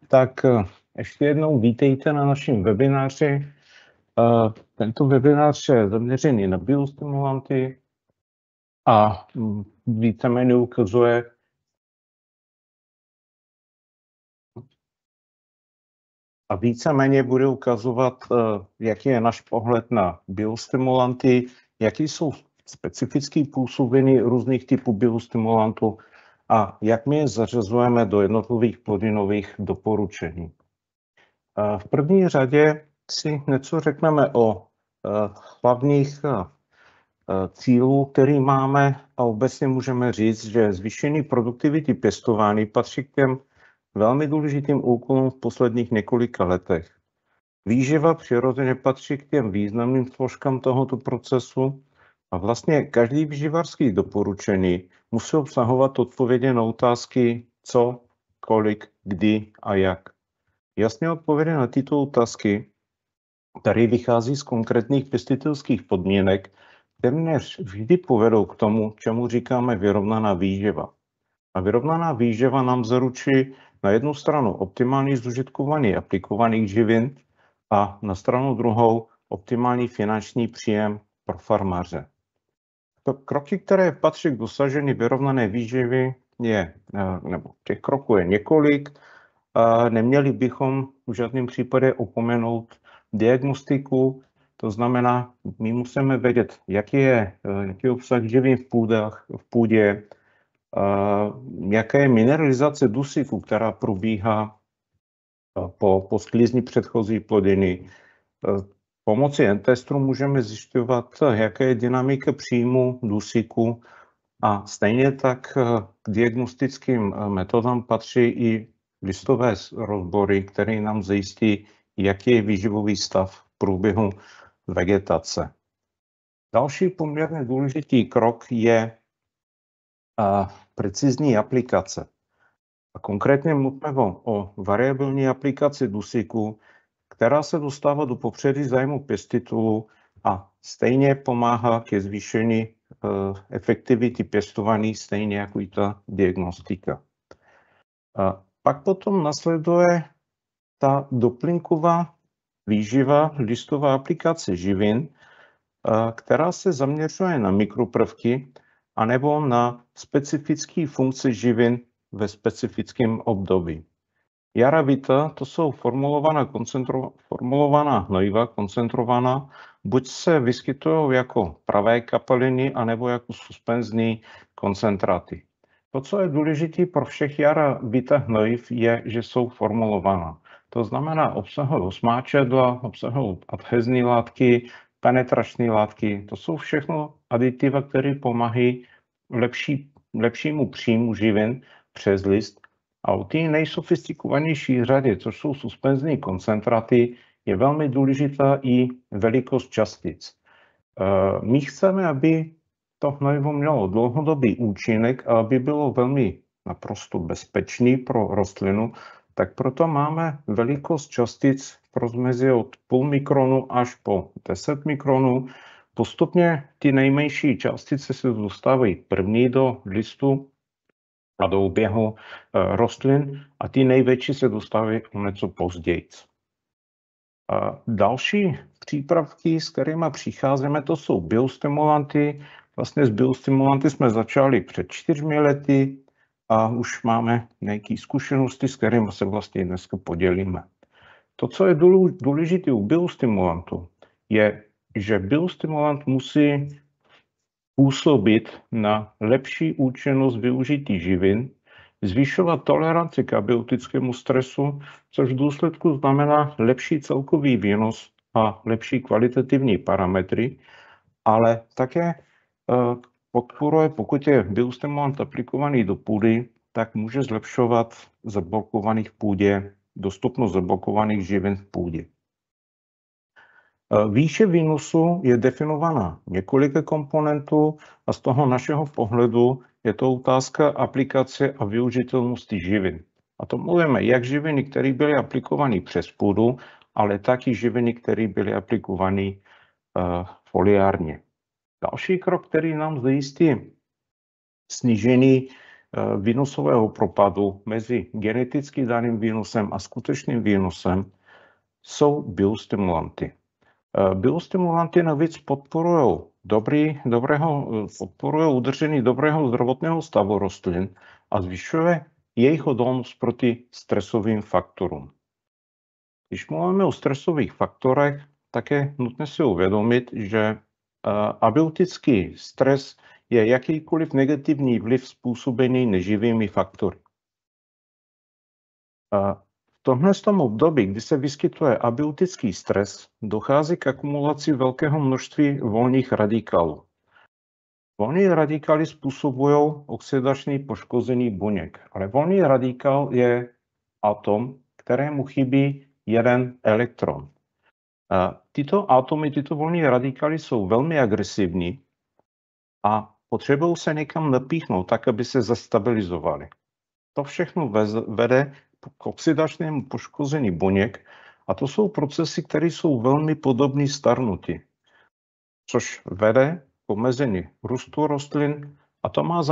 Tak ještě jednou vítejte na našem webináři. Tento webinář je zaměřený na biostimulanty a víceméně ukazuje bude ukazovat, jaký je náš pohled na biostimulanty, jaký jsou specifické působení různých typů biostimulantů a jak my je zařazujeme do jednotlivých plodinových doporučení. V první řadě si něco řekneme o hlavních cílů, který máme, a obecně můžeme říct, že zvýšení produktivity pěstování patří k těm velmi důležitým úkolům v posledních několika letech. Výživa přirozeně patří k těm významným složkám tohoto procesu a vlastně každý výživářský doporučení musí obsahovat odpovědi na otázky co, kolik, kdy a jak. Jasně odpovědi na tyto otázky, které vychází z konkrétních pěstitelských podmínek, téměř vždy povedou k tomu, čemu říkáme vyrovnaná výživa. A vyrovnaná výživa nám zaručí na jednu stranu optimální zužitkování aplikovaných živin a na stranu druhou optimální finanční příjem pro farmáře. Kroky, které patří k dosažení vyrovnané výživy, těch kroků je několik. Neměli bychom v žádném případě opomenout diagnostiku, to znamená, my musíme vědět, jaký je obsah živin v půdě, jaká je mineralizace dusíku, která probíhá po sklizni předchozí plodiny. Pomocí N-testru můžeme zjišťovat, jaká je dynamika příjmu dusíku a stejně tak k diagnostickým metodám patří i listové rozbory, které nám zajistí, jaký je výživový stav v průběhu vegetace. Další poměrně důležitý krok je precizní aplikace. A konkrétně mluvíme o variabilní aplikaci dusíku, která se dostává do popředí zájmu pěstitelů a stejně pomáhá ke zvýšení efektivity pěstování, stejně jako i ta diagnostika. Pak potom nasleduje ta doplňková výživa, listová aplikace živin, která se zaměřuje na mikroprvky anebo na specifické funkce živin ve specifickém období. Jara vita, to jsou formulovaná hnojiva, koncentrovaná, buď se vyskytují jako pravé kapaliny, anebo jako suspenzní koncentráty. To, co je důležité pro všech jara vita hnojiv, je, že jsou formulovaná. To znamená, obsahují osmáčadla, obsahují adhezní látky, penetrační látky. To jsou všechno aditiva, které pomáhají lepšímu příjmu živin přes list. A u té nejsofistikovanější řady, což jsou suspenzní koncentráty, je velmi důležitá i velikost částic. My chceme, aby to hnojivo mělo dlouhodobý účinek a aby bylo velmi naprosto bezpečný pro rostlinu, tak proto máme velikost částic v rozmezí od půl mikronu až po 10 mikronů. Postupně ty nejmenší částice se dostávají první do listu a do oběhu rostlin a ty největší se dostávají o něco později. Další přípravky, s kterými přicházíme, to jsou biostimulanty. Vlastně s biostimulanty jsme začali před 4 lety a už máme nějaké zkušenosti, s kterými se vlastně dneska podělíme. To, co je důležité u biostimulantu, je, že biostimulant musí působit na lepší účinnost využití živin, zvyšovat toleranci k abiotickému stresu, což v důsledku znamená lepší celkový výnos a lepší kvalitativní parametry, ale také podporuje, pokud je biostimulant aplikovaný do půdy, tak může zlepšovat dostupnost zablokovaných živin v půdě. Výše výnosu je definovaná několika komponentů a z toho našeho pohledu je to otázka aplikace a využitelnosti živin. A to mluvíme jak živiny, které byly aplikovány přes půdu, ale taky živiny, které byly aplikovány foliárně. Další krok, který nám zajistí snížení výnosového propadu mezi geneticky daným výnosem a skutečným výnosem jsou biostimulanty. Biostimulanty navíc podporují udržení dobrého zdravotného stavu rostlin a zvyšuje jejich odolnost proti stresovým faktorům. Když mluvíme o stresových faktorech, tak je nutné si uvědomit, že abiotický stres je jakýkoliv negativní vliv způsobený neživými faktory. V tomhle období, kdy se vyskytuje abiotický stres, dochází k akumulaci velkého množství volných radikálů. Volní radikály způsobují oxidační poškození buněk, ale volný radikál je atom, kterému chybí jeden elektron. Tyto atomy, tyto volné radikály jsou velmi agresivní a potřebují se někam napíchnout, tak, aby se zastabilizovaly. To všechno vede k oxidačnímu poškození buněk a to jsou procesy, které jsou velmi podobné stárnutí, což vede k omezení růstu rostlin a to má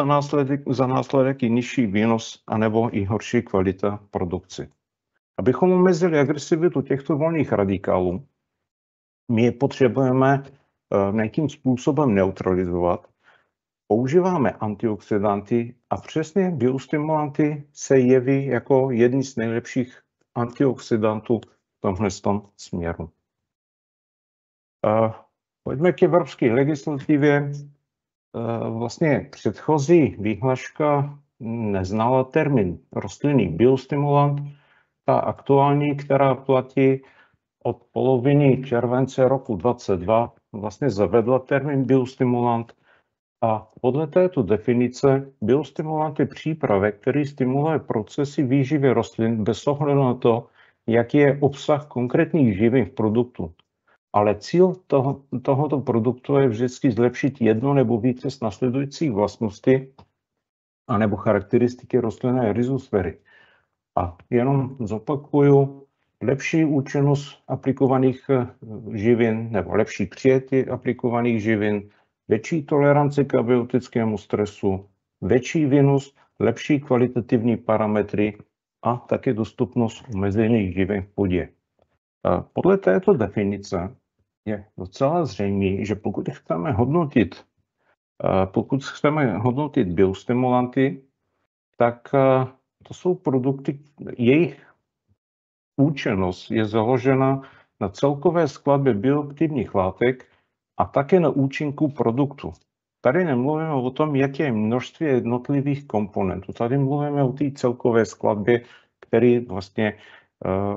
za následek i nižší výnos anebo i horší kvalita produkce. Abychom omezili agresivitu těchto volných radikálů, my je potřebujeme nějakým způsobem neutralizovat. Používáme antioxidanty a přesně biostimulanty se jeví jako jedni z nejlepších antioxidantů v tomhle směru. Pojďme k evropské legislativě. Vlastně předchozí vyhláška neznala termín rostlinný biostimulant. Ta aktuální, která platí od poloviny července roku 2022, vlastně zavedla termín biostimulant. A podle této definice biostimulant je přípravek, který stimuluje procesy výživy rostlin bez ohledu na to, jaký je obsah konkrétních živin v produktu. Ale cíl tohoto produktu je vždycky zlepšit jedno nebo více z následujících vlastností anebo charakteristiky rostlinné rizosféry. A jenom zopakuju, lepší účinnost aplikovaných živin nebo lepší přijetí aplikovaných živin, větší tolerance k abiotickému stresu, větší výnos, lepší kvalitativní parametry a také dostupnost omezených živin v půdě. Podle této definice je docela zřejmé, že pokud chceme hodnotit biostimulanty, tak to jsou produkty, jejich účinnost je založena na celkové skladbě bioaktivních látek a také na účinku produktu. Tady nemluvíme o tom, jaké je množství jednotlivých komponentů. Tady mluvíme o té celkové skladbě, který vlastně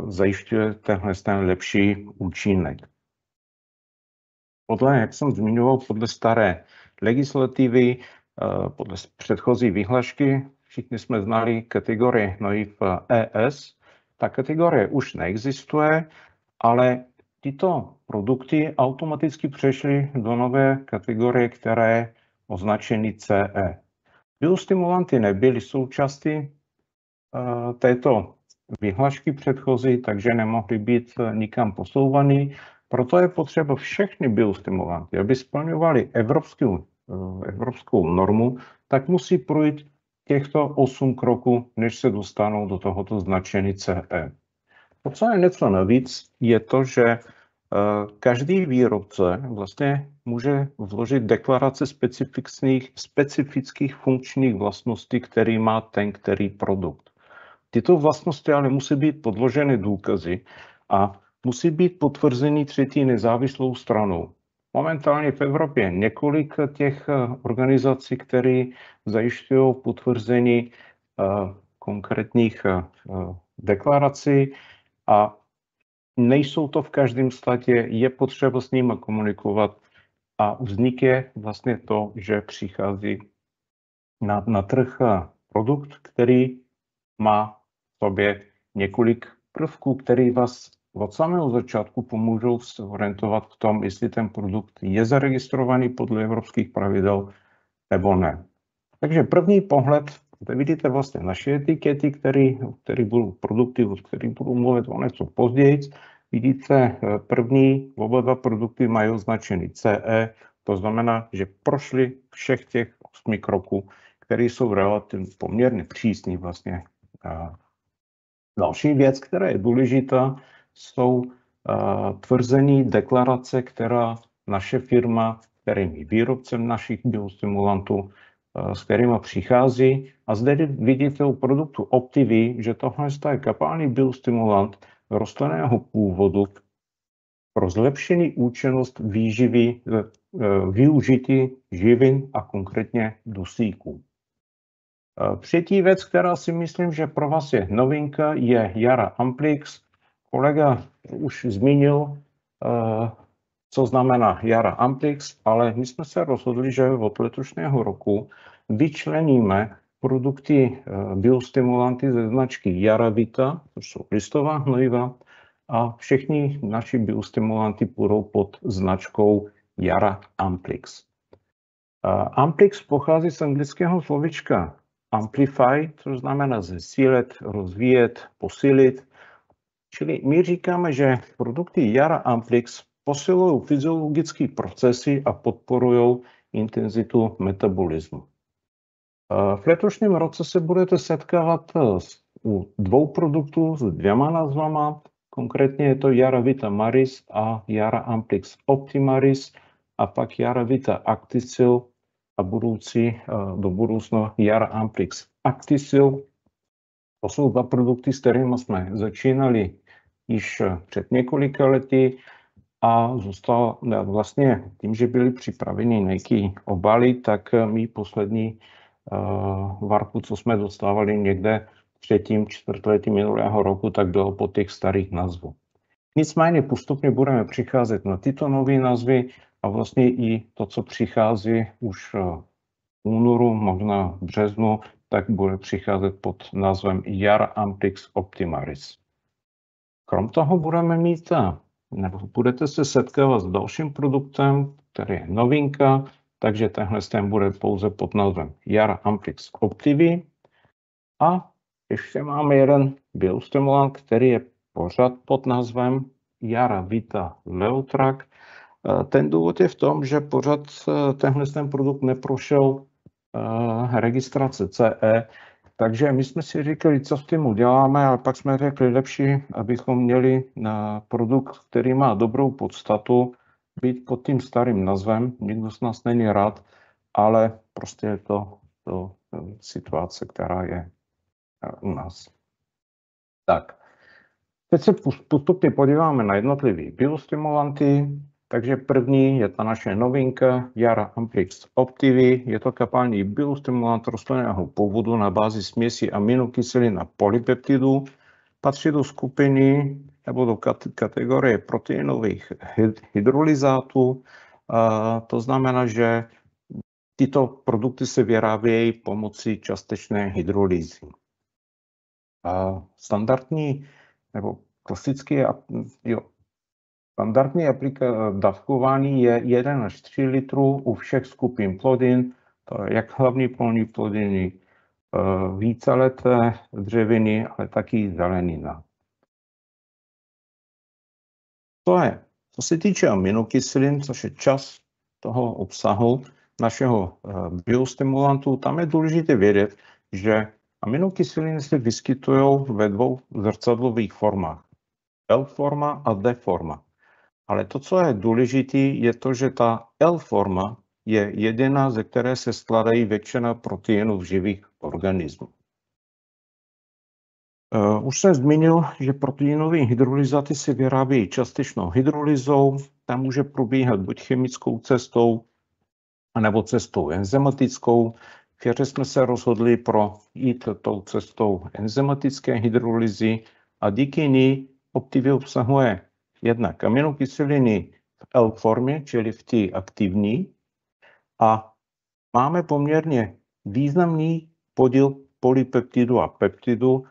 zajišťuje ten lepší účinek. Jak jsem zmiňoval, podle staré legislativy, podle předchozí vyhlášky, všichni jsme znali kategorii hnojiv ES. Ta kategorie už neexistuje, ale tyto produkty automaticky přešly do nové kategorie, která je označený CE. Biostimulanty nebyly součástí této vyhlášky předchozí, takže nemohly být nikam posouvaný. Proto je potřeba všechny biostimulanty, aby splňovaly evropskou normu, tak musí projít těchto 8 kroků, než se dostanou do tohoto značení CE. To, co je něco navíc, je to, že každý výrobce vlastně může vložit deklarace specifických funkčních vlastností, který má ten který produkt. Tyto vlastnosti ale musí být podloženy důkazy a musí být potvrzeny třetí nezávislou stranou. Momentálně v Evropě několik těch organizací, které zajišťují potvrzení konkrétních deklarací a nejsou to v každém státě, je potřeba s nimi komunikovat a vznik je vlastně to, že přichází na trh produkt, který má v sobě několik prvků, který vás od samého začátku pomůžou se orientovat v tom, jestli ten produkt je zaregistrovaný podle evropských pravidel nebo ne. Takže první pohled, tady vidíte vlastně naše etikety, které budou produkty, od kterých budu mluvit o něco později. Vidíte, oba dva produkty mají označený CE, to znamená, že prošli všech těch 8 kroků, které jsou relativně poměrně přísní vlastně. Další věc, která je důležitá, jsou tvrzení, deklarace, která naše firma, kterým je výrobcem našich biostimulantů, s kterými přichází. A zde vidíte u produktu Optivy, že tohle je kapalný biostimulant rostlinného původu pro zlepšení účinnost výživy, využití živin a konkrétně dusíků. Třetí věc, která si myslím, že pro vás je novinka, je Yara Amplix. Kolega už zmínil, co znamená Yara Amplix, ale my jsme se rozhodli, že od letošního roku vyčleníme produkty biostimulanty ze značky YaraVita, což jsou listová hnojiva, a všechny naši biostimulanty půjdou pod značkou Yara Amplix. Amplix pochází z anglického slovička amplify, což znamená zesílit, rozvíjet, posílit. Čili my říkáme, že produkty Yara Amplix posilují fyziologické procesy a podporují intenzitu metabolismu. V letošním roce se budete setkávat u dvou produktů s dvěma názvama. Konkrétně je to YaraVita Maris a Yara Amplix Optimaris a pak YaraVita Actisil a do budoucna Yara Amplix Actisil. To jsou dva produkty, s kterými jsme začínali již před několika lety a zůstal vlastně tím, že byly připraveny nějaké obaly, tak my poslední varku, co jsme dostávali někde třetím, čtvrtletím minulého roku, tak bylo po těch starých názvů. Nicméně postupně budeme přicházet na tyto nové názvy a vlastně i to, co přichází už v únoru, možná v březnu, tak bude přicházet pod názvem Yara Amplix Optimaris. Krom toho budeme mít, nebo budete se setkávat s dalším produktem, který je novinka, takže tenhle bude pouze pod názvem Yara Amplix Optivy. A ještě máme jeden biostimulant, který je pořád pod názvem YaraVita Leotrac. Ten důvod je v tom, že pořád tenhle produkt neprošel registrace CE, takže my jsme si říkali, co s tím uděláme, ale pak jsme řekli, lepší, abychom měli produkt, který má dobrou podstatu, být pod tím starým názvem. Nikdo z nás není rád, ale prostě je to situace, která je u nás. Tak, teď se postupně podíváme na jednotlivé biostimulanty. Takže první je ta naše novinka Yara Amplix Optivy. Je to kapalný biostimulant rostlinného původu na bázi směsi aminokyselin a polypeptidů. Patří do skupiny nebo do kategorie proteinových hydrolyzátů. To znamená, že tyto produkty se vyrábějí pomocí částečné hydrolýzy. Standardní nebo klasické standardní dávkování je 1 až 3 litrů u všech skupin plodin, to je jak hlavní polní plodiny, víceleté dřeviny, ale taky zelenina. Co se týče aminokyselin, což je část toho obsahu našeho biostimulantu, tam je důležité vědět, že aminokyseliny se vyskytují ve dvou zrcadlových formách. L forma a D forma. Ale to, co je důležité, je to, že ta L forma je jediná, ze které se skládají většina proteinů v živých organismů. Už jsem zmínil, že proteinové hydrolyzáty se vyrábějí částečnou hydrolyzou. Ta může probíhat buď chemickou cestou, anebo cestou enzymatickou. V jaře jsme se rozhodli jít tou cestou enzymatické hydrolyzy a díky ní Optivy obsahuje jednak aminokyseliny v L formě, čili v té aktivní, a máme poměrně významný podíl polypeptidu a peptidu,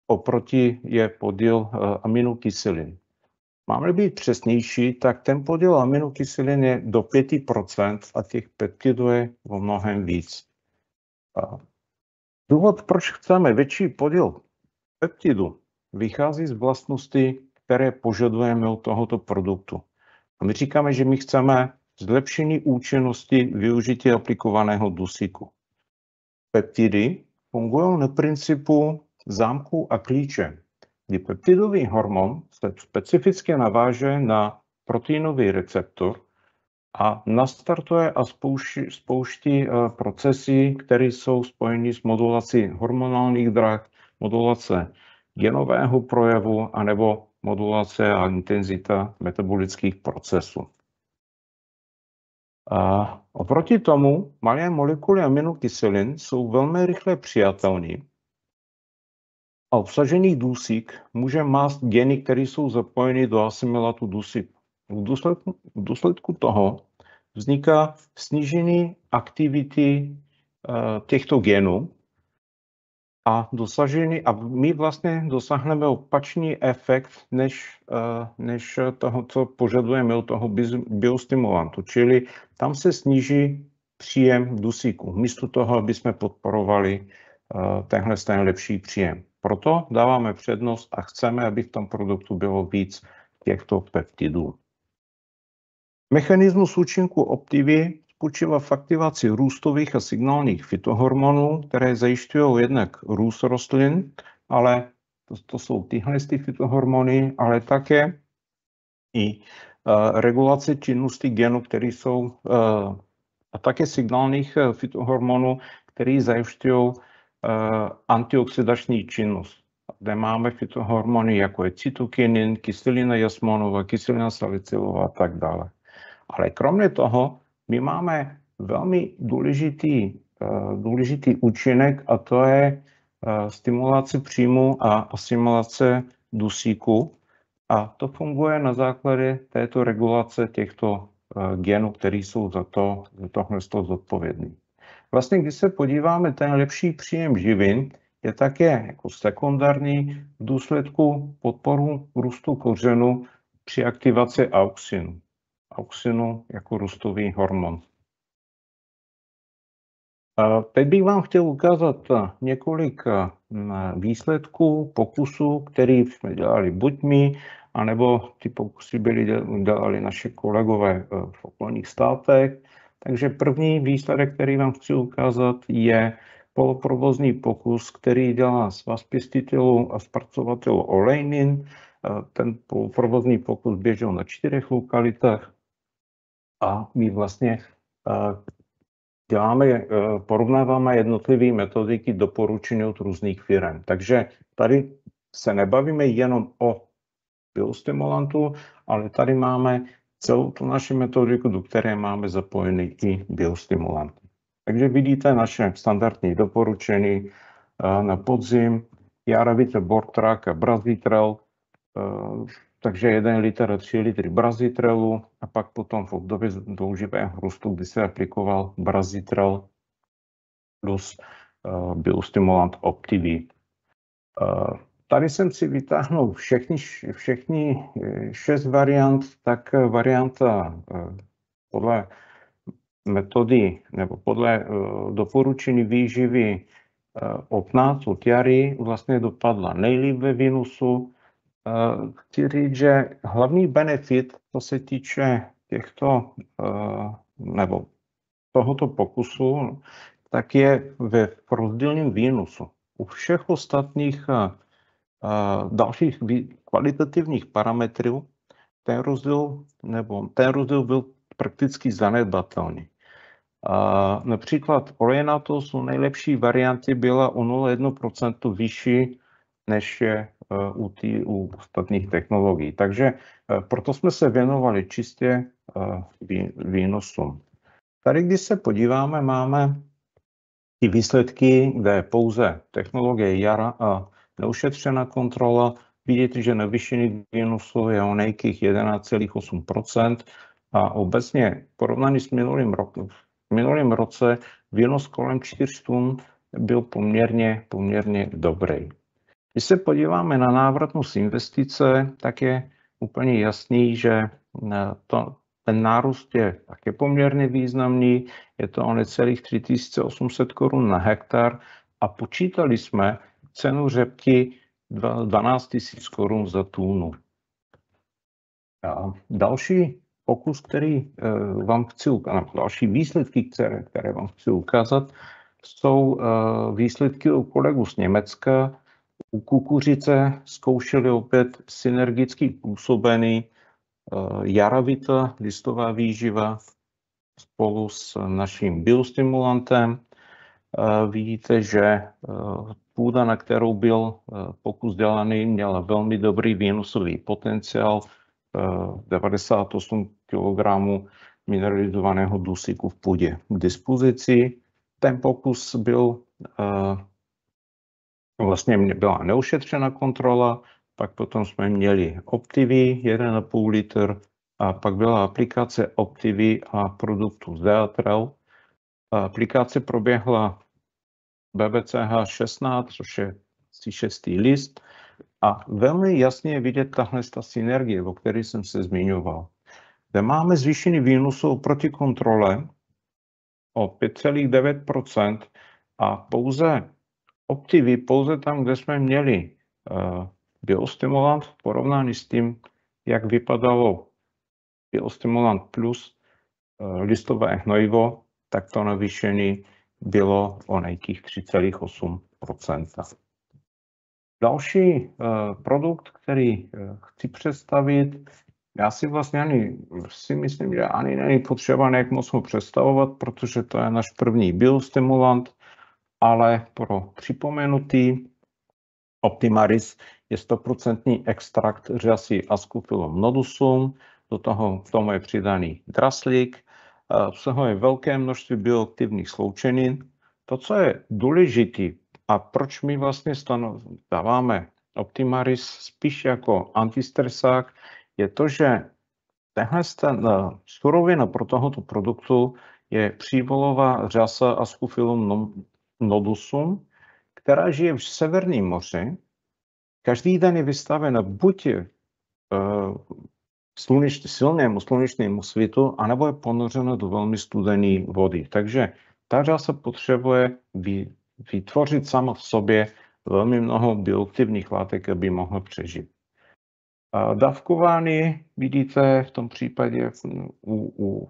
oproti je podíl aminokyselin. Máme být přesnější, tak ten podíl aminokyselin je do 5% a těch peptidů je o mnohem víc. Důvod, proč chceme větší podíl peptidu, vychází z vlastností, které požadujeme od tohoto produktu. A my říkáme, že my chceme zlepšení účinnosti využití aplikovaného dusíku. peptidy fungují na principu zámku a klíče, kdy peptidový hormon se specificky naváže na proteinový receptor a nastartuje a spouští procesy, které jsou spojeny s modulací hormonálních drah, modulace genového projevu anebo modulace a intenzita metabolických procesů. A oproti tomu malé molekuly aminokyselin jsou velmi rychle přijatelné a obsažený dusík může mást geny, které jsou zapojeny do asimilátu dusíku. V důsledku toho vzniká snížení aktivity těchto genů a my vlastně dosáhneme opačný efekt, než toho, co požadujeme od toho biostimulantu. Čili tam se sníží příjem dusíku, místo toho, aby jsme podporovali tenhle lepší příjem. Proto dáváme přednost a chceme, aby v tom produktu bylo víc těchto peptidů. Mechanismus účinku Optivy spočívá v aktivaci růstových a signálních fytohormonů, které zajišťují jednak růst rostlin, ale to jsou tyhle fytohormony, ale také i regulaci činnosti genů, které jsou a také signálních fytohormonů, které zajišťují antioxidační činnost, kde máme fytohormony, jako je cytokinin, kyselina jasmonová, kyselina salicylová a tak dále. Ale kromě toho, my máme velmi důležitý účinek, a to je stimulace příjmu a asimilace dusíku. A to funguje na základě této regulace těchto genů, které jsou za tohle zodpovědný. Vlastně, když se podíváme, ten lepší příjem živin je také jako sekundární v důsledku podporu růstu kořenu při aktivaci auxinu. Auxinu jako růstový hormon. Teď bych vám chtěl ukázat několik výsledků, pokusů, které jsme dělali buď my, anebo ty pokusy dělali naše kolegové v okolních státech. Takže první výsledek, který vám chci ukázat, je poloprovozní pokus, který dělá svaz pěstitelů a zpracovatelů olejnin. Ten poloprovozní pokus běžel na 4 lokalitách a my vlastně porovnáváme jednotlivé metodiky doporučené od různých firm. Takže tady se nebavíme jenom o biostimulantu, ale tady máme celou tu naši metodiku, do které máme zapojený i biostimulanty. Takže vidíte naše standardní doporučení na podzim, Jaravite, Bortrak a Brazitrel, takže 1 litr a 3 litry Brazitrelu a pak potom v období dlouživého růstu, kdy se aplikoval Brazitrel plus biostimulant Optivy. Tady jsem si vytáhnul všechny 6 variant, tak varianta podle metody nebo podle doporučení výživy od nás, od Jary, vlastně dopadla nejlíp ve výnosu. Chci říct, že hlavní benefit, co se týče těchto nebo tohoto pokusu, tak je ve rozdílném výnosu. U všech ostatních dalších kvalitativních parametrů ten rozdíl byl prakticky zanedbatelný. Například olejnatost u nejlepší varianty byla o 0,1% vyšší, než je u ostatních technologií. Takže proto jsme se věnovali čistě výnosům. Tady, když se podíváme, máme ty výsledky, kde je pouze technologie Jara a neušetřená kontrola. Vidíte, že navýšení výnosu je o nějakých 11,8% a obecně porovnaný s minulým roce výnos kolem 4 tun byl poměrně dobrý. Když se podíváme na návratnost investice, tak je úplně jasný, že ten nárůst je také poměrně významný. Je to o necelých 3800 korun na hektar a počítali jsme cenu řepky 12 000 korun za tunu. Další pokus, který vám chci ukázat, další výsledky, které vám chci ukázat, jsou výsledky u kolegů z Německa. U kukuřice zkoušeli opět synergicky působený jaravita listová výživa spolu s naším biostimulantem. Vidíte, že půda, na kterou byl pokus dělaný, měla velmi dobrý výnosový potenciál, 98 kg mineralizovaného dusíku v půdě k dispozici. Ten pokus byl, vlastně byla neušetřena kontrola, pak potom jsme měli Optivy 1,5 litr a pak byla aplikace Optivy a produktu Zeatrel. Aplikace proběhla BBCH 16, což je asi 6. list, a velmi jasně je vidět tahle synergie, o které jsem se zmiňoval. Kde máme zvýšený výnos oproti kontrole o 5,9% a pouze Optivy, pouze tam, kde jsme měli biostimulant v porovnání s tím, jak vypadalo biostimulant plus listové hnojivo, tak to navýšení bylo o nějakých 3,8%. Další produkt, který chci představit, já si vlastně si myslím, že ani není potřeba nějak moc ho představovat, protože to je náš první biostimulant, ale pro připomenutí Optimaris je 100% extrakt řasy Ascophyllum nodusum, k tomu je přidaný draslík, obsahuje velké množství bioaktivních sloučenin. To, co je důležité a proč my vlastně dáváme Optimaris spíš jako antistresák, je to, že tenhle surovina pro tohoto produktu je přívalová řasa Ascophyllum nodusum, která žije v Severním moři. Každý den je vystavena buď silnému slunečnému světlu, anebo je ponořena do velmi studené vody. Takže ta řasa potřebuje vytvořit sama v sobě velmi mnoho bioaktivních látek, aby mohla přežít. Dávkování vidíte v tom případě u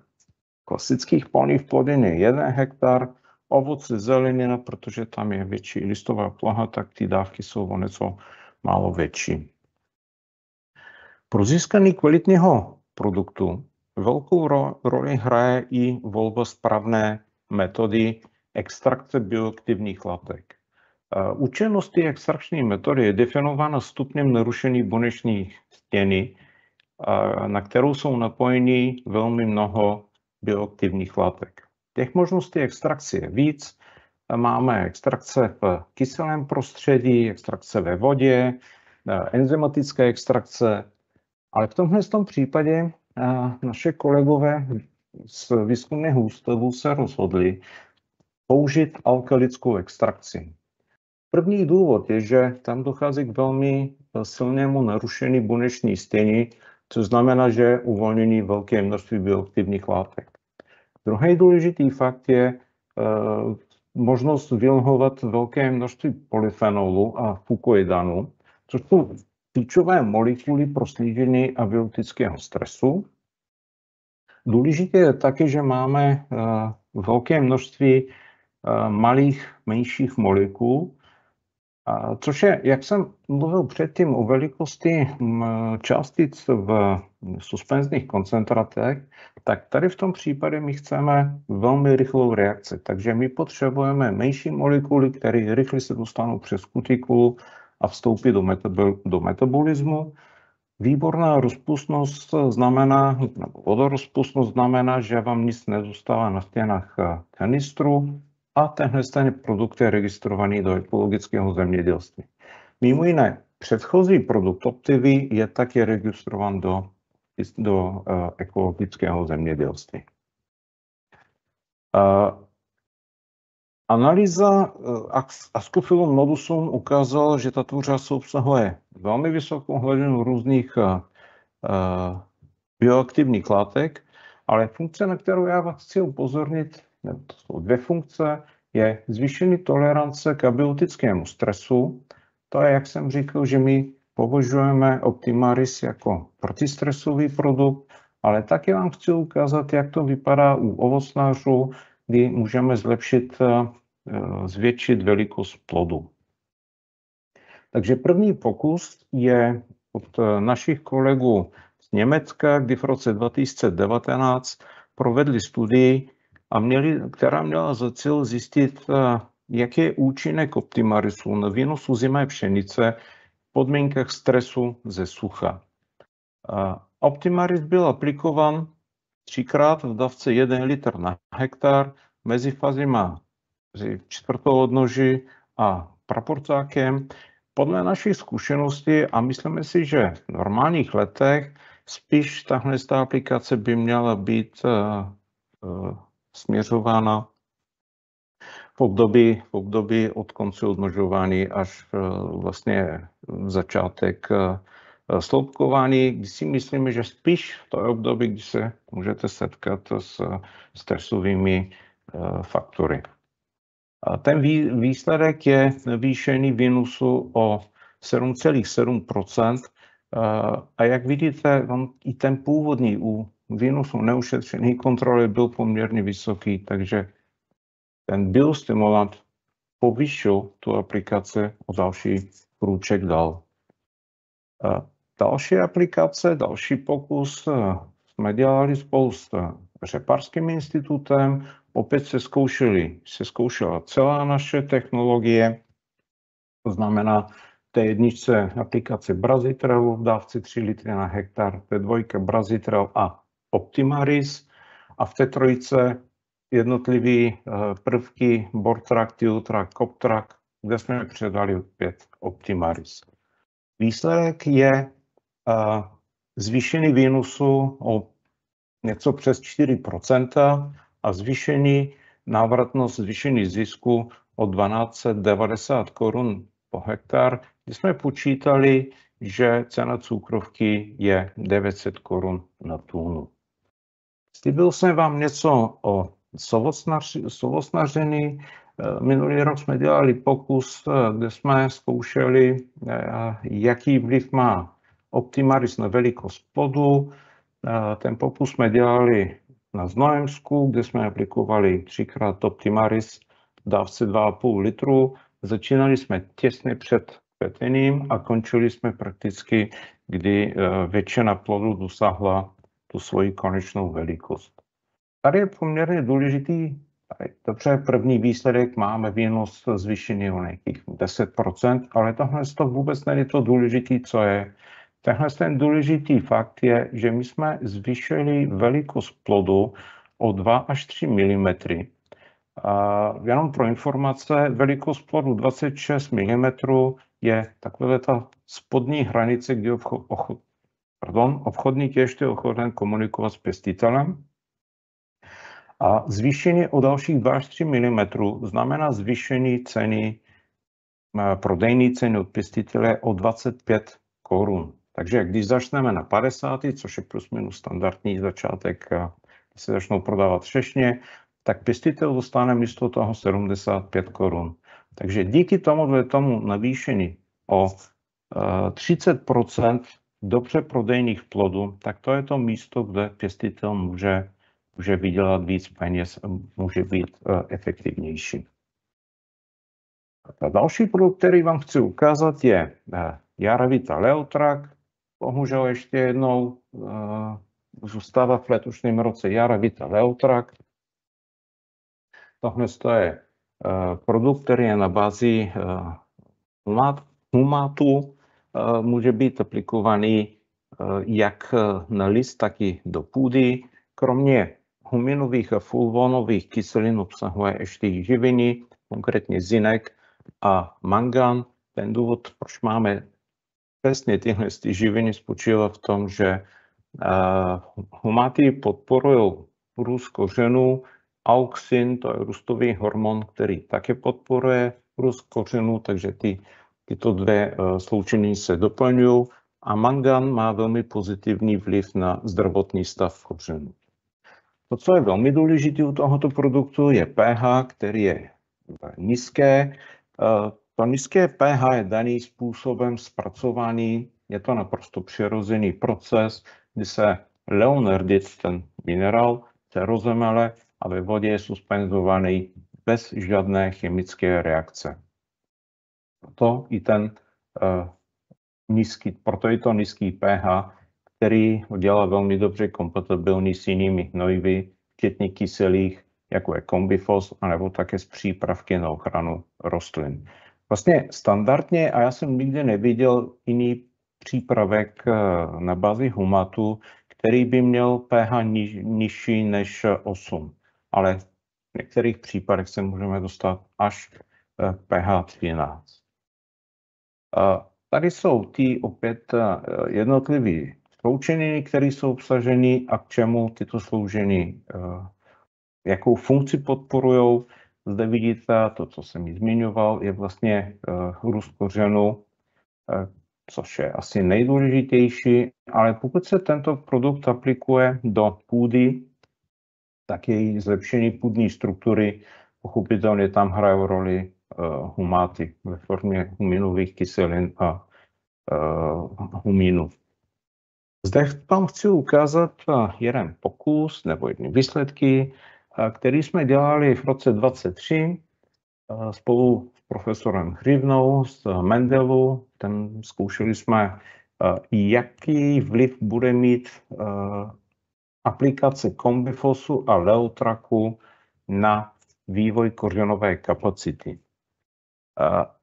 klasických polných plodin je 1 hektar, ovoce, zelenina, protože tam je větší listová plocha, tak ty dávky jsou o něco málo větší. Pro získání kvalitního produktu velkou roli hraje i volba správné metody extrakce bioaktivních látek. Účinnost té extrakční metody je definována stupněm narušení buněční stěny, na kterou jsou napojeny velmi mnoho bioaktivních látek. Těch možností extrakce je víc. Máme extrakce v kyselém prostředí, extrakce ve vodě, enzymatické extrakce, ale v tomhle případě naše kolegové z výzkumného ústavu se rozhodli použít alkalickou extrakci. První důvod je, že tam dochází k velmi silnému narušení buněční stěny, což znamená, že je uvolnění velké množství bioaktivních látek. Druhý důležitý fakt je možnost vylhovat velké množství polyfenolu a fukoidanu, což jsou klíčové molekuly pro snížení abiotického stresu. Důležité je taky, že máme velké množství menších molekul, což je, jak jsem mluvil předtím o velikosti částic v suspenzních koncentratech, tak tady v tom případě my chceme velmi rychlou reakci. Takže my potřebujeme menší molekuly, které rychle se dostanou přes kutikulu a vstoupí do metabolismu. Výborná rozpustnost znamená, nebo vodorozpustnost znamená, že vám nic nezůstává na stěnách kanistru a tenhle produkt je registrovaný do ekologického zemědělství. Mimo jiné, předchozí produkt Optivy je taky registrován do ekologického zemědělství. Analýza Ascophyllum nodusum ukázala, že tato řasa obsahuje velmi vysokou hladinu různých bioaktivních látek, ale funkce, na kterou já vás chci upozornit, to jsou 2 funkce, je zvýšení tolerance k abiotickému stresu. To je, jak jsem říkal, že my považujeme Optimaris jako protistresový produkt, ale taky vám chci ukázat, jak to vypadá u ovocnářů, kdy můžeme zlepšit zvětšit velikost plodu. Takže první pokus je od našich kolegů z Německa, kdy v roce 2019 provedli studii, která měla za cíl zjistit, jaký je účinek Optimarisu na výnosu ozimé pšenice v podmínkách stresu ze sucha. Optimaris byl aplikován 3krát v dávce 1 litr na hektar mezi fazima čtvrtou odnoží a praporcákem. Podle našich zkušeností a myslíme si, že v normálních letech spíš tahle aplikace by měla být směřována v období od konce odnožování až vlastně začátek sloupkování, kdy si myslíme, že spíš v to období, kdy se můžete setkat s stresovými faktory. A ten výsledek je navýšení výnosu o 7,7%. A jak vidíte, i ten původní u výnosu neušetřené kontroly byl poměrně vysoký, takže ten biostimulant povýšil tu aplikaci o další krůček dál. Další aplikace, další pokus jsme dělali spolu s Řepařským institutem. Opět se zkoušela celá naše technologie, to znamená T1 aplikace Brazitrelu v dávce 3 litry na hektar, T2 Brazitrel a Optimaris a v T3 jednotlivé prvky Bortrak, Tiotrak, Koptrak, kde jsme předali opět Optimaris. Výsledek je zvýšení výnosu o něco přes 4% a návratnost zvýšení zisku o 1290 korun po hektar, kdy jsme počítali, že cena cukrovky je 900 korun na tunu. Slíbil jsem vám něco o sovosnaření. Minulý rok jsme dělali pokus, kde jsme zkoušeli, jaký vliv má Optimaris na velikost plodu. Ten pokus jsme dělali na Znojemsku, kde jsme aplikovali 3krát Optimaris v dávce 2,5 litru. Začínali jsme těsně před kvetením a končili jsme prakticky, kdy většina plodu dosáhla tu svoji konečnou velikost. Tady je poměrně důležitý, dobře, první výsledek máme výnos zvýšený o nějakých 10%, ale tohle to vůbec není to důležitý, co je. Tenhle ten důležitý fakt je, že my jsme zvýšili velikost plodu o 2 až 3 mm. Jenom pro informace, velikost plodu 26 mm je takové ta spodní hranice, kdy obchodník je ještě ochoten komunikovat s pěstitelem. A zvýšení o dalších 2 až 3 mm znamená zvýšení ceny, prodejní ceny od pěstitele o 25 korun. Takže když začneme na 50, což je plus minus standardní začátek, když se začnou prodávat třešně, tak pěstitel dostane místo toho 75 korun. Takže díky tomu navýšení o 30% dobře prodejných plodů, tak to je to místo, kde pěstitel může vydělat víc peněz a může být efektivnější. A další produkt, který vám chci ukázat, je Jaravita Leotrak. Bohužel ještě jednou zůstává v letošním roce Jaravita Leotrak. Tohle je produkt, který je na bázi humátu. Může být aplikovaný jak na list, tak i do půdy. Kromě huminových a fulvonových kyselin obsahuje ještě i živiny, konkrétně zinek a mangan. Ten důvod, proč máme přesně tyhle živiny, spočívá v tom, že humáty podporují růst kořenů. Auxin, to je růstový hormon, který také podporuje růst kořenů, takže tyto dvě sloučeniny se doplňují. A mangan má velmi pozitivní vliv na zdravotní stav kořenů. To, co je velmi důležité u tohoto produktu, je pH, který je nízké. To nízké pH je daný způsobem zpracování. Je to naprosto přirozený proces, kdy se leonardit, ten minerál, se rozemele a ve vodě je suspenzovaný bez žádné chemické reakce. Proto je to nízký pH, který ho dělá velmi dobře kompatibilní s jinými hnojivy, včetně kyselých, jako je kombifos, anebo také s přípravky na ochranu rostlin. Vlastně standardně, a já jsem nikdy neviděl jiný přípravek na bázi humatu, který by měl pH nižší než 8, ale v některých případech se můžeme dostat až pH 13. Tady jsou opět jednotlivé sloučeniny, které jsou obsaženy a k čemu tyto sloučeniny, jakou funkci podporují. Zde vidíte to, co jsem ji zmiňoval, je vlastně růst kořenů, což je asi nejdůležitější, ale pokud se tento produkt aplikuje do půdy, tak její zlepšení půdní struktury, pochopitelně tam hrají roli humáty ve formě huminových kyselin a humínů. Zde vám chci ukázat jeden pokus nebo jedny výsledky, který jsme dělali v roce 2023 spolu s profesorem Hřivnou z Mendelu. Tam zkoušeli jsme, jaký vliv bude mít aplikace kombifosu a leotraku na vývoj kořenové kapacity.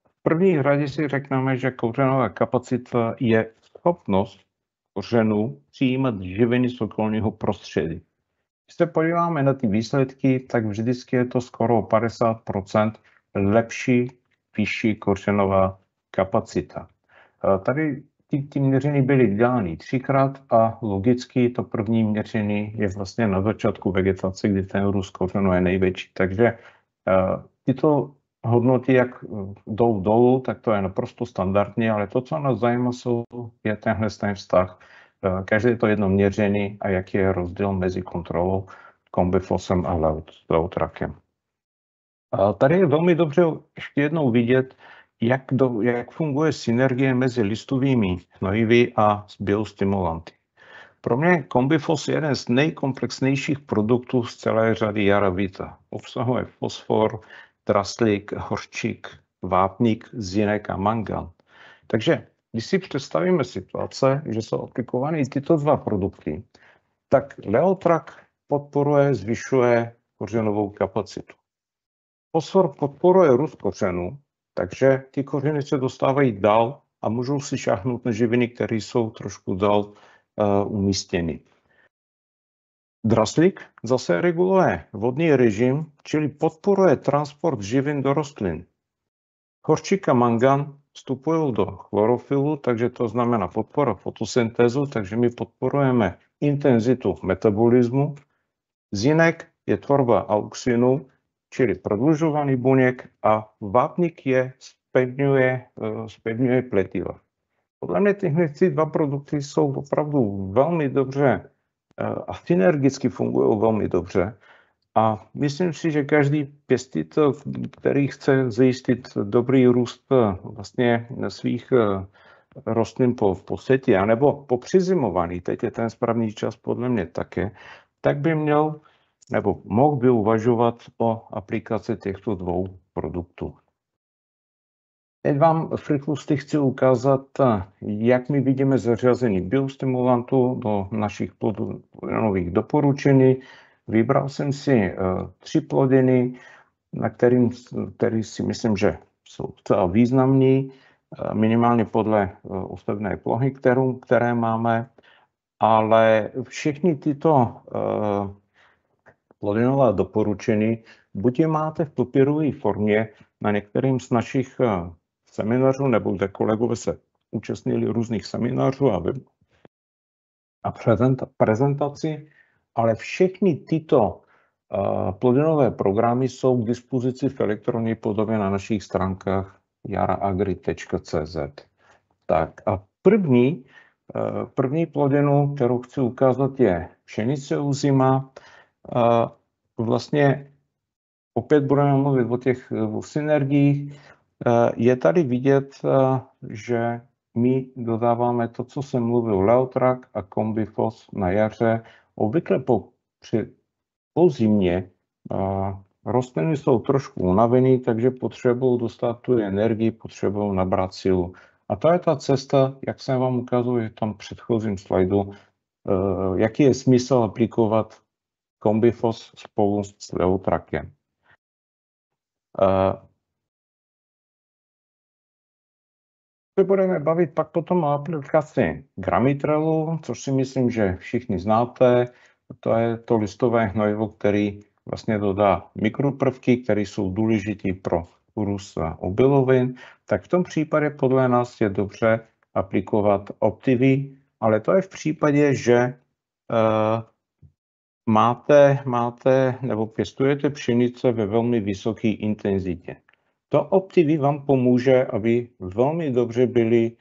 V první řadě si řekneme, že kořenová kapacita je schopnost kořenů přijímat živiny z okolního prostředí. Když se podíváme na ty výsledky, tak vždycky je to skoro 50% lepší, vyšší kořenová kapacita. Tady ty měření byly dělány 3krát a logicky to první měření je vlastně na začátku vegetace, kdy ten růst kořenů je největší. Takže tyto hodnoty, jak jdou dolů, tak to je naprosto standardní, ale to, co nás zajímá, je tenhle vztah. Každé to jedno měření a jaký je rozdíl mezi kontrolou kombifosem a leotrakem. Tady je velmi dobře ještě jednou vidět, jak funguje synergie mezi listovými hnojivy a biostimulanty. Pro mě kombifos je jeden z nejkomplexnějších produktů z celé řady Jara Vita. Obsahuje fosfor, draslík, hořčík, vápník, zinek a mangan. Takže když si představíme situace, že jsou aplikovány tyto dva produkty, tak leotrak podporuje, zvyšuje kořenovou kapacitu. Fosfor podporuje růst kořenů, takže ty kořeny se dostávají dál a můžou si šáhnout na živiny, které jsou trošku dál umístěny. Draslík zase reguluje vodní režim, čili podporuje transport živin do rostlin. Hořčík a mangan vstupují do chlorofilu, takže to znamená podpora fotosyntézu, takže my podporujeme intenzitu metabolismu. Zinek je tvorba auxinu, čili prodlužovaný buněk, a vápník zpevňuje pletiva. Podle mě tyhle dva produkty jsou opravdu velmi dobře a synergicky fungují velmi dobře. A myslím si, že každý pěstitel, který chce zajistit dobrý růst vlastně svých rostlin po setě, anebo po přizimování, teď je ten správný čas podle mě také, tak by měl nebo mohl by uvažovat o aplikaci těchto dvou produktů. Teď vám v rychlosti chci ukázat, jak my vidíme zařazení biostimulantů do našich plodonových doporučení. Vybral jsem si 3 plodiny, na který si myslím, že jsou docela významní, minimálně podle ostatné plochy, které máme, ale všechny tyto plodinová doporučení buď je máte v papírové formě na některým z našich seminářů, nebo kde kolegové se účastnili různých seminářů a prezentaci, ale všechny tyto plodinové programy jsou k dispozici v elektronní podobě na našich stránkách jaraagri.cz. Tak a první plodinu, kterou chci ukázat, je pšenice ozima. Vlastně opět budeme mluvit o těch synergiích. Je tady vidět, že my dodáváme to, co jsem mluvil, leotrak a kombifos na jaře. Obvykle po zimě rostliny jsou trošku unavený, takže potřebují dostat tu energii, potřebují nabrat sílu. A to je ta cesta, jak jsem vám ukázal v tom předchozím slajdu, jaký je smysl aplikovat Combifos spolu s Leotrakem. Se budeme bavit pak potom o aplikaci Gramitrelu, což si myslím, že všichni znáte. To je to listové hnojivo, který vlastně dodá mikroprvky, které jsou důležité pro růst obilovin. Tak v tom případě podle nás je dobře aplikovat Optivy, ale to je v případě, že máte nebo pěstujete pšenice ve velmi vysoké intenzitě. To Optivy vám pomůže, aby velmi dobře byly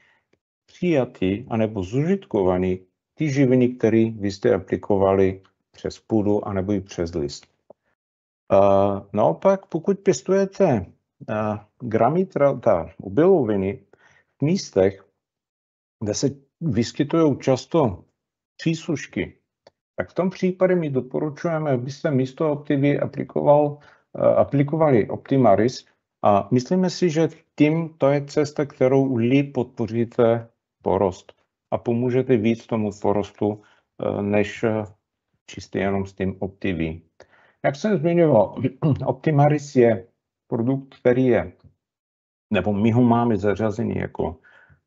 přijaty anebo zužitkovaný ty živiny, které vy jste aplikovali přes půdu anebo i přes list. Naopak, pokud pěstujete obiloviny v místech, kde se vyskytují často přísušky, tak v tom případě my doporučujeme, abyste místo Optivy aplikovali Optimaris, a myslíme si, že tím to je cesta, kterou líp podpoříte porost a pomůžete víc tomu porostu, než čistě jenom s tím Optivy. Jak jsem zmiňoval, Optimaris je produkt, který je, nebo my ho máme zařazený jako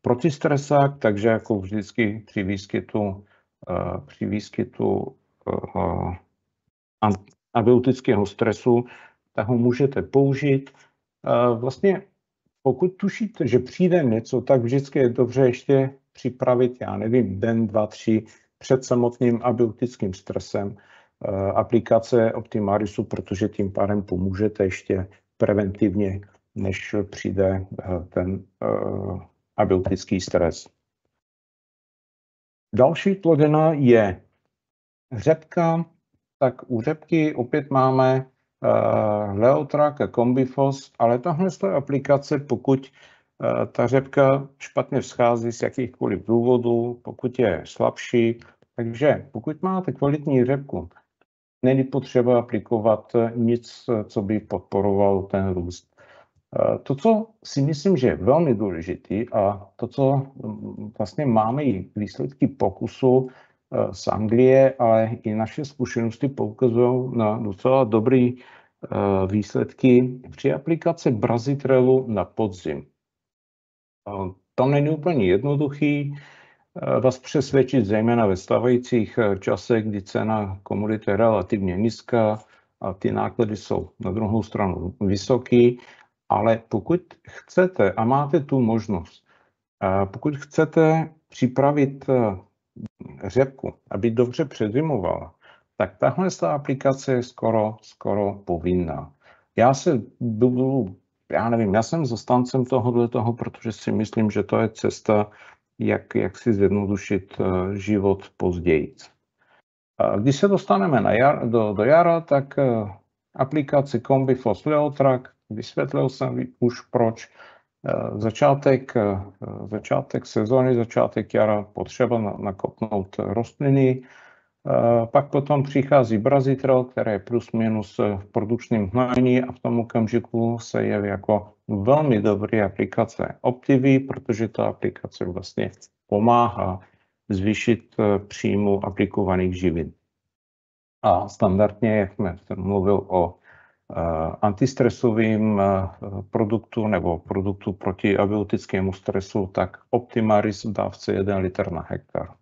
protistresák, takže jako vždycky při výskytu abiotického stresu, tak ho můžete použít. Vlastně pokud tušíte, že přijde něco, tak vždycky je dobře ještě připravit, já nevím, den, 2, 3 před samotným abiotickým stresem aplikace Optimarisu, protože tím pádem pomůžete ještě preventivně, než přijde ten abiotický stres. Další plodina je řepka. Tak u řepky opět máme Leotrak a Combifos, ale tahle aplikace, pokud ta řepka špatně vzchází z jakýchkoliv důvodů, pokud je slabší, takže pokud máte kvalitní řepku, není potřeba aplikovat nic, co by podporovalo ten růst. To, co si myslím, že je velmi důležitý a to, co vlastně máme i výsledky pokusu z Anglie, ale i naše zkušenosti poukazují na docela dobré výsledky při aplikaci Brazitrelu na podzim. To není úplně jednoduchý vás přesvědčit, zejména ve stávajících časech, kdy cena komodity je relativně nízká a ty náklady jsou na druhou stranu vysoký, ale pokud chcete a máte tu možnost, pokud chcete připravit řepku, aby dobře přezimovala, tak tahle aplikace je skoro povinná. Já jsem zastáncem tohoto, protože si myslím, že to je cesta, jak si zjednodušit život později. Když se dostaneme do jara, tak aplikace Combifos Leotrak, vysvětlil jsem už proč. Začátek sezóny, začátek jara potřeba nakopnout rostliny. Pak potom přichází Brazitrel, který je plus minus v produkčním hnojení a v tom okamžiku se jeví jako velmi dobrý aplikace Optivy, protože ta aplikace vlastně pomáhá zvýšit příjmu aplikovaných živin. A standardně, jak jsem mluvil o antistresovým produktu nebo produktu proti abiotickému stresu, tak Optimaris v dávce 1 litr na hektar.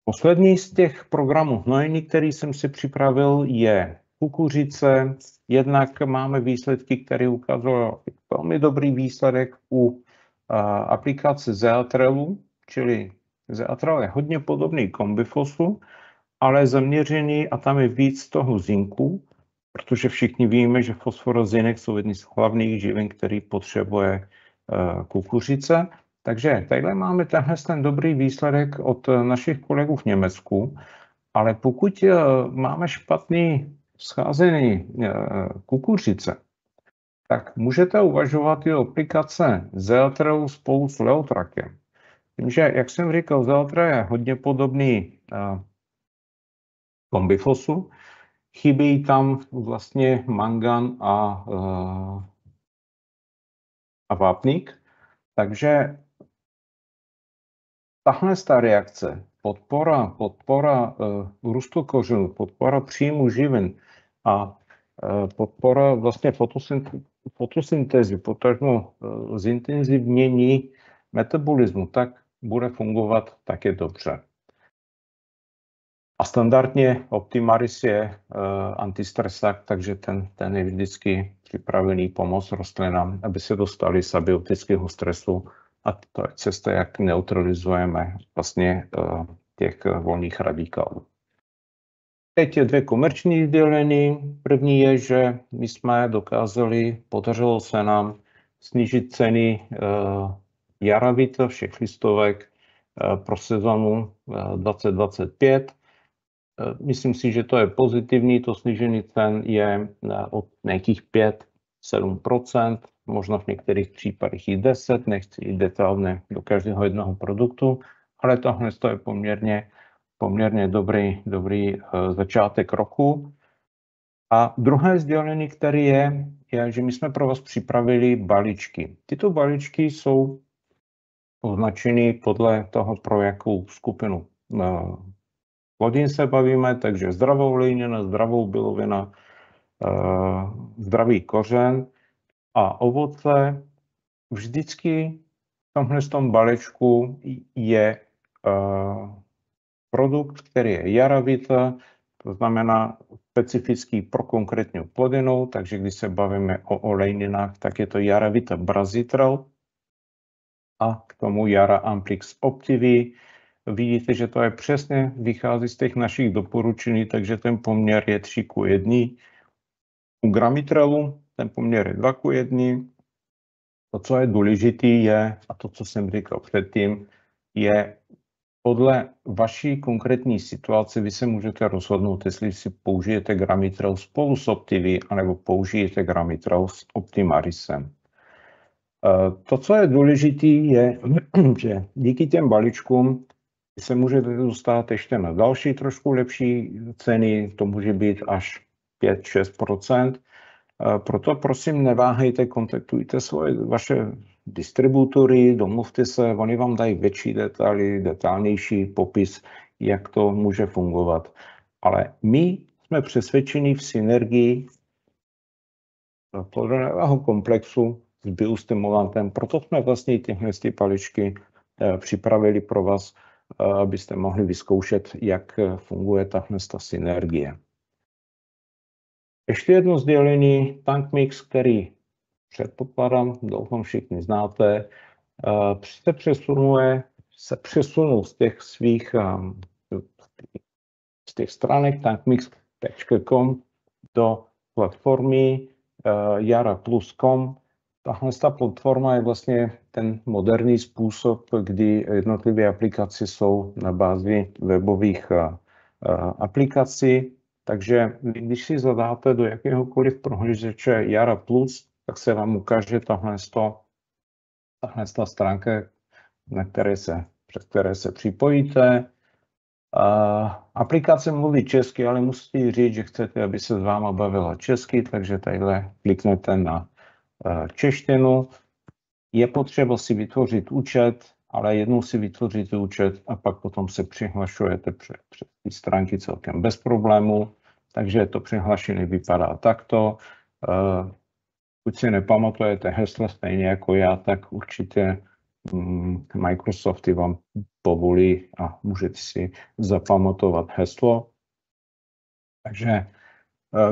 Poslední z těch programů hnojení, který jsem si připravil, je kukuřice. Jednak máme výsledky, které ukazují velmi dobrý výsledek u aplikace Zeatrelu, čili Zeatrel je hodně podobný Combifosu, ale zaměřený a tam je víc toho zinku, protože všichni víme, že fosfor a zinek jsou jedny z hlavních živin, který potřebuje kukuřice. Takže tadyhle máme ten dobrý výsledek od našich kolegů v Německu, ale pokud máme špatný scházený kukuřice, tak můžete uvažovat i o aplikace Zeatrelu spolu s Leotrakem. Tím, že, jak jsem říkal, Zeatra je hodně podobný Combifosu, chybí tam vlastně mangan a vápník. Takže tahle reakce, podpora růstu kořenů, podpora příjmu živin a podpora vlastně fotosyntézy, potažmo zintenzivnění metabolismu, tak bude fungovat také dobře. A standardně Optimaris je antistresák, takže ten je vždycky připravený pomoct rostlinám, aby se dostali z abiotického stresu. A to je cesta, jak neutralizujeme vlastně těch volných radikálů. Teď je 2 komerční sdělení. První je, že my jsme dokázali, podařilo se nám snížit ceny Yaravita všech listovek pro sezonu 2025. Myslím si, že to je pozitivní, to snížení cen je od nějakých 5-7%, možná v některých případech i 10%, nechci jít detailně do každého jednoho produktu, ale tohle je poměrně dobrý začátek roku. A druhé sdělení, které je, že my jsme pro vás připravili balíčky. Tyto balíčky jsou označeny podle toho, pro jakou skupinu plodin se bavíme, takže zdravou olejnina, zdravou bílovina, zdravý kořen a ovoce. Vždycky v tomhle balíčku je produkt, který je Yaravita, to znamená specifický pro konkrétní plodinu, takže když se bavíme o olejninách, tak je to Yaravita Brasitral a k tomu Yara Amplix Optivi. Vidíte, že to je přesně, vychází z těch našich doporučení, takže ten poměr je 3:1. U Gramitralu ten poměr je 2:1. To, co je důležité, je, a to, co jsem říkal předtím, je podle vaší konkrétní situace, vy se můžete rozhodnout, jestli si použijete Gramitral spolu s Optivi, anebo použijete Gramitral s Optimarisem. To, co je důležité, je, že díky těm balíčkům se můžete dostat ještě na další trošku lepší ceny, to může být až 5-6%. Proto prosím neváhejte, kontaktujte vaše distributory, domluvte se, oni vám dají větší detaily, detailnější popis, jak to může fungovat. Ale my jsme přesvědčeni v synergii plodového komplexu s biostimulantem, proto jsme vlastně tyhle paličky připravili pro vás, abyste mohli vyzkoušet, jak funguje tahle synergie. Ještě jedno sdělení, TankMix, který předpokládám, doufám všichni znáte, se přesunul z těch svých z těch stránek tankmix.com do platformy yaraplus.com. Tahle platforma je vlastně ten moderní způsob, kdy jednotlivé aplikace jsou na bázi webových aplikací. Takže když si zadáte do jakéhokoliv prohlížeče Yara Plus, tak se vám ukáže tahle stránka, přes které se připojíte. Aplikace mluví česky, ale musíte říct, že chcete, aby se s váma bavila česky, takže tadyhle kliknete na češtinu. Je potřeba si vytvořit účet, ale jednou si vytvoříte účet a pak potom se přihlašujete přes ty stránky celkem bez problému. Takže to přihlašení vypadá takto. Pokud si nepamatujete hesla stejně jako já, tak určitě Microsoft vám povolí a můžete si zapamatovat heslo. Takže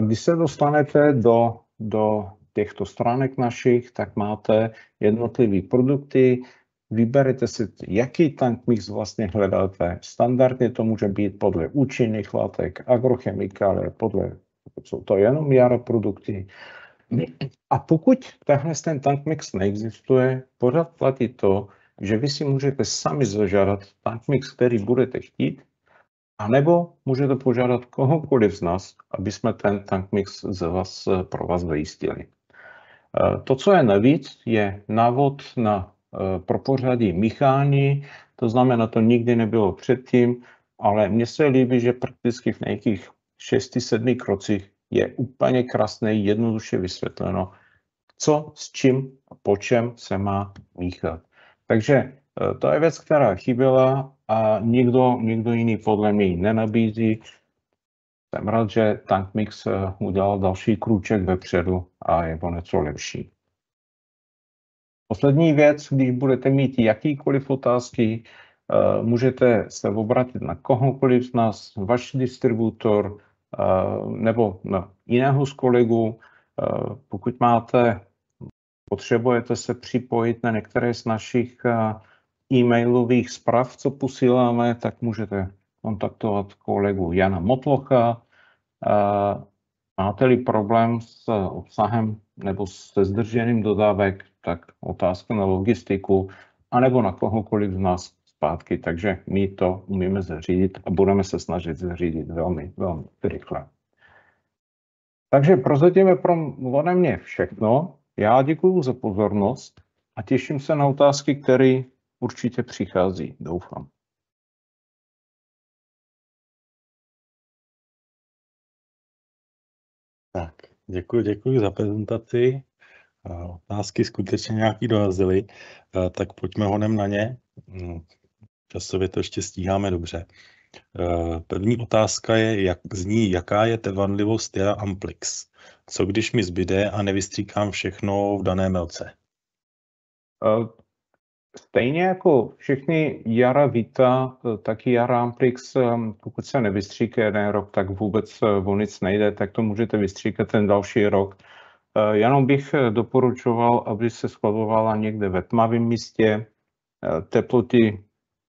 když se dostanete do těchto stránek našich, tak máte jednotlivé produkty, vyberete si, jaký TankMix vlastně hledáte. Standardně to může být podle účinných látek, agrochemikálie, jsou to jenom Yara produkty. A pokud ten TankMix neexistuje, pořád platí to, že vy si můžete sami zažádat TankMix, který budete chtít, anebo můžete požádat kohokoliv z nás, aby jsme ten TankMix pro vás zajistili. To, co je navíc, je návod pro pořadí míchání, to znamená, to nikdy nebylo předtím, ale mně se líbí, že prakticky v nějakých 6-7 krocích je úplně krásně jednoduše vysvětleno, co s čím a po čem se má míchat. Takže to je věc, která chyběla a nikdo jiný podle mě ji nenabízí. Jsem rád, že TankMix udělal další krůček vepředu a je o něco lepší. Poslední věc, když budete mít jakýkoliv otázky, můžete se obrátit na kohokoliv z nás, váš distributor nebo na jiného z kolegů. Pokud potřebujete se připojit na některé z našich e-mailových zpráv, co posíláme, tak můžete kontaktovat kolegu Jana Motlocha. Máte-li problém s obsahem nebo se zdržením dodávek, tak otázka na logistiku, anebo na kohokoliv z nás zpátky. Takže my to umíme zařídit a budeme se snažit zařídit velmi, velmi rychle. Takže prozatím je ode mě všechno. Já děkuji za pozornost a těším se na otázky, které určitě přichází, doufám. Tak, děkuji za prezentaci. Otázky skutečně nějaký dorazily, tak pojďme honem na ně. Časově to ještě stíháme dobře. První otázka zní, jaká je trvanlivost jara Amplix? Co když mi zbyde a nevystříkám všechno v dané melce? Stejně jako všechny jara Vita, taky jara Amplix, pokud se nevystříká jeden rok, tak vůbec o nic nejde, tak to můžete vystříkat ten další rok. Jenom bych doporučoval, aby se skladovala někde ve tmavém místě. Teploty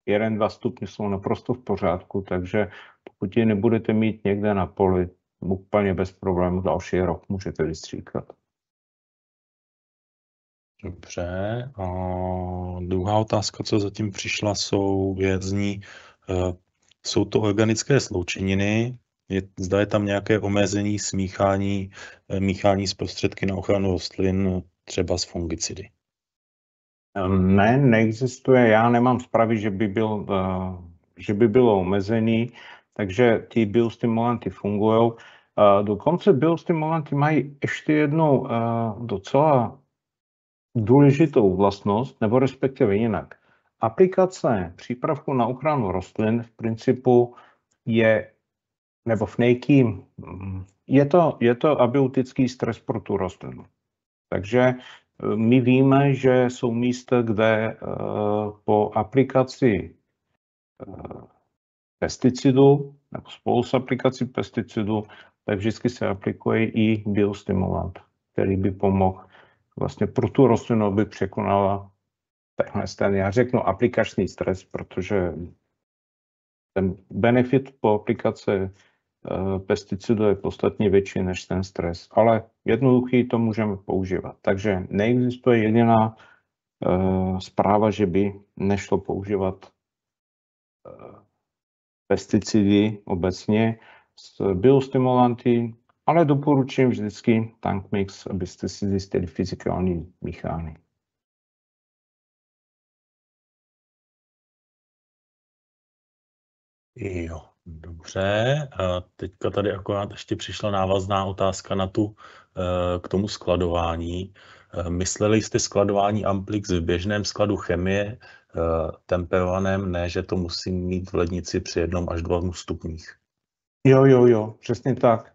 1-2 stupně jsou naprosto v pořádku, takže pokud ji nebudete mít někde na poli, úplně bez problémů další rok můžete vystříkat. Dobře. A druhá otázka, co zatím přišla, zní, jsou to organické sloučeniny, zda je tam nějaké omezení míchání s prostředky na ochranu rostlin, třeba s fungicidy? Ne, neexistuje. Já nemám zprávy, že by bylo omezení, takže ty biostimulanty fungují. Dokonce biostimulanty mají ještě jednou docela důležitou vlastnost, nebo respektive jinak. Aplikace přípravku na ochranu rostlin v principu je to abiotický stres pro tu rostlinu. Takže my víme, že jsou místa, kde po aplikaci pesticidu nebo spolu s aplikací pesticidu, tak vždycky se aplikuje i biostimulant, který by pomohl vlastně pro tu rostlinu, aby překonala já řeknu aplikační stres, protože ten benefit po aplikaci pesticidu je podstatně větší než ten stres, ale jednoduchý to můžeme používat. Takže neexistuje jediná zpráva, že by nešlo používat pesticidy obecně s biostimulanty, ale doporučím vždycky TankMix, abyste si zjistili fyzikální míchání. Jo, dobře. A teďka tady akorát ještě přišla návazná otázka k tomu skladování. Mysleli jste skladování Amplix v běžném skladu chemie, temperovaném, ne, že to musí mít v lednici při 1 až 2 stupních? Jo, přesně tak.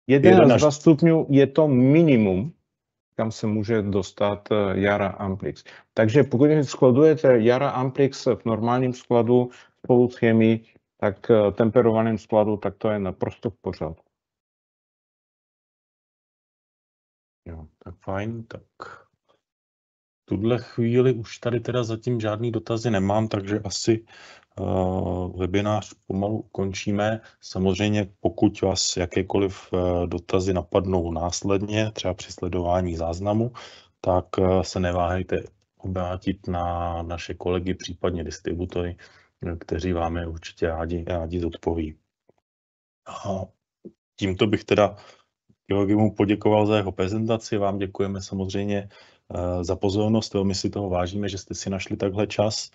1 až 2 stupňů je to minimum, kam se může dostat jara Amplix. Takže pokud skladujete jara Amplix v normálním skladu spolu s chemií, tak temperovaném skladu, tak to je naprosto v pořádku. Jo, tak fajn, tak v tuhle chvíli už tady teda zatím žádný dotazy nemám, takže asi webinář pomalu ukončíme. Samozřejmě, pokud vás jakékoliv dotazy napadnou následně, třeba při sledování záznamu, tak se neváhejte obrátit na naše kolegy, případně distributory, kteří vám je určitě rádi zodpoví. A tímto bych teda Georgimu poděkoval za jeho prezentaci. Vám děkujeme samozřejmě za pozornost. My si toho vážíme, že jste si našli takhle čas.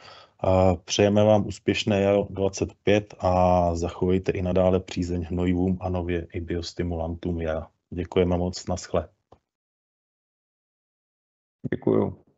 Přejeme vám úspěšné jaro 25 a zachovejte i nadále přízeň hnojivům a nově i biostimulantům jara. Děkujeme moc, naschle. Děkuju.